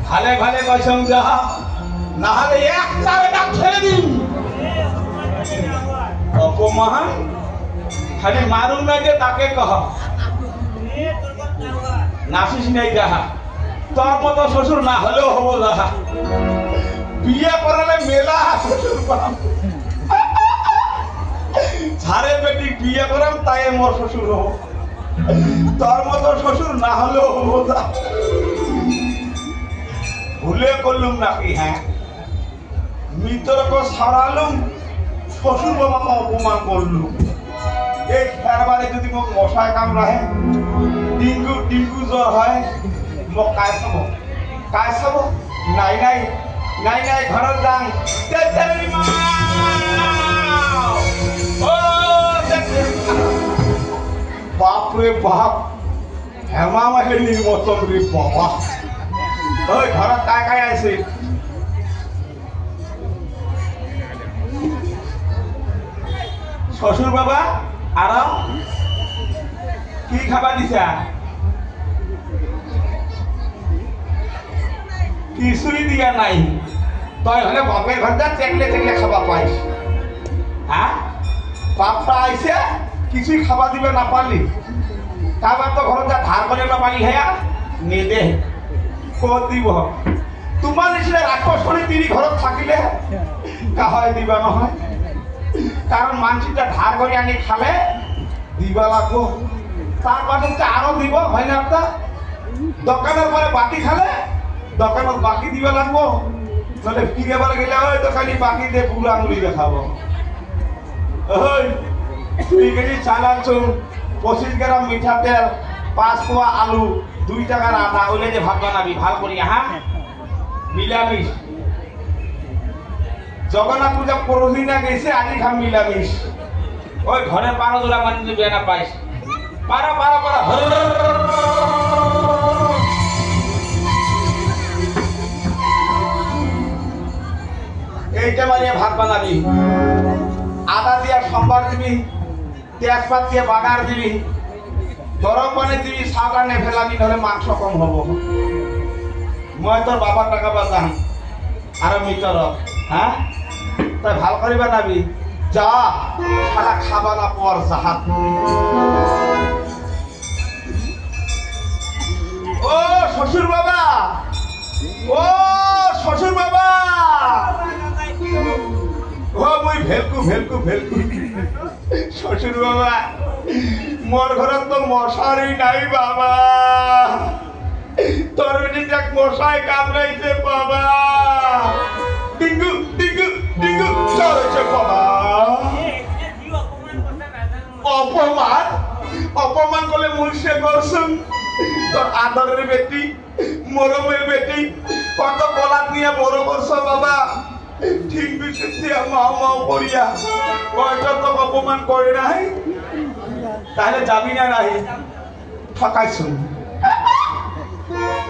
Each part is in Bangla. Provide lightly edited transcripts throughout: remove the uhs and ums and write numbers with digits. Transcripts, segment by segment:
ভালে ভালে কইছং যা না হলে একটা বেটা ছেড়ে দিন অপমান খালি মারুন না যে তাকে কহ নাচিস নাই যাহা তোর মতো শ্বশুর না হলেও হবো যাহা বিয়ে করালে মেলা শ্বশুর পাম ছাড়ে বেটি বিয়ে করাম তাই মোর শ্বশুর হবো তোর মতো শ্বশুর না হলেও হবো যা ভুলে করলুম নাকি হ্যাঁ মিত্রকে সারালুম শ্বশুর বাবাকে অপমান করলুম এই খেরবারে যদি মোক মশায় কামড়ায় ডিঙ্গু ডিঙ্গু জ্বর হয় মোক কাই চাব নাই নাই নাই নাই ঘৰত যাং বাপরে বাপ হেমা মাহিনীর মতন রে বাবা ওই ঘৰত কাই কাই আছে শ্বশুর বাবা আর কি খাবার দিছা কিছুই দিয়া নাই তই হলে বাপের ঘরটা চেকলে চেকলে খাবা পাইস হ্যাঁ বাপটা আইসে কিছুই খাবা দিবে না পারলি তারপর তো ঘর যা ধার করে না পারি হ্যাঁ নেদে কত দিব তোমার নিচিনা রাক্ষসনী তিনি ঘৰত থাকিলে কাহায় দিবা নহয় কারণ মানসিটা ধার করে আনি খালে দিবা লাগবো তার পাশে আরো দিব হয় না একটা দোকানের পরে বাকি খালে দোকানত বাকি দিবা লাগবো তাহলে ফিরে বার গেলে হয়তো খালি বাকি দিয়ে পুরো আঙুলি দেখাবো ওই 2 কেজি চাল আনছো 25 গ্রাম মিঠা তেল 5 পোয়া আলু 2 টাকার আটা ওইলে যে ভাত বানাবি ভাল করি হ্যাঁ মিলামিশ জগন্নাথ পূজা পরহি না গেছে আজি খাম মিলামিশ ওই ঘরে 12 জোড়া মানে দিবি না পাইস পারা পারা পারা এইটা মানে ভাত বানাবি আদা দিয়া সম্বার দিবি তেজপাত দিয়ে বাগার দিবি গরম পানি দিবি সাবানে ফেলাবি নাহলে মাংস কম হবো মই তোর বাবার টাকা বাজাম আর মিটর হ্যাঁ তাই ভাল করে বানাবি যা শালা খাবা না পর জাহাত ও শ্বশুর বাবা ও শ্বশুর বাবা ও মুই ভেলকু ভেলকু ভেলকু শ্বশুর বাবা মোর ঘরত তো মশারি নাই বাবা তোর বেটিটা মশাই কামড়াইছে বাবা টিঙ্গু টিঙ্গু টিঙ্গু চলেছে বাবা অপমান অপমান করলে মুলসে করছুন তোর আদরের বেটি মরমের বেটি কত গলাত নিয়ে বড় করছো বাবা ঠিক বিশেষ মাও মাও করিয়া কয়টা তো অপমান করে নাই তাহলে যাবি না নাই ঠকাইছুন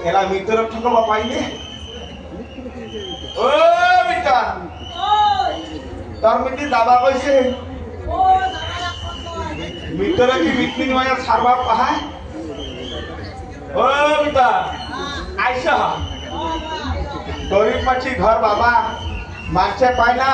এরা মিত্র ঠকবা পাইলে ও মিতা তোর মিটি দাদা কইছে মিত্র কি মিটনি মায়া সারবা পাহায় ও মিতা আইসা গরিব পাচ্ছি ঘর বাবা মানছে পায় না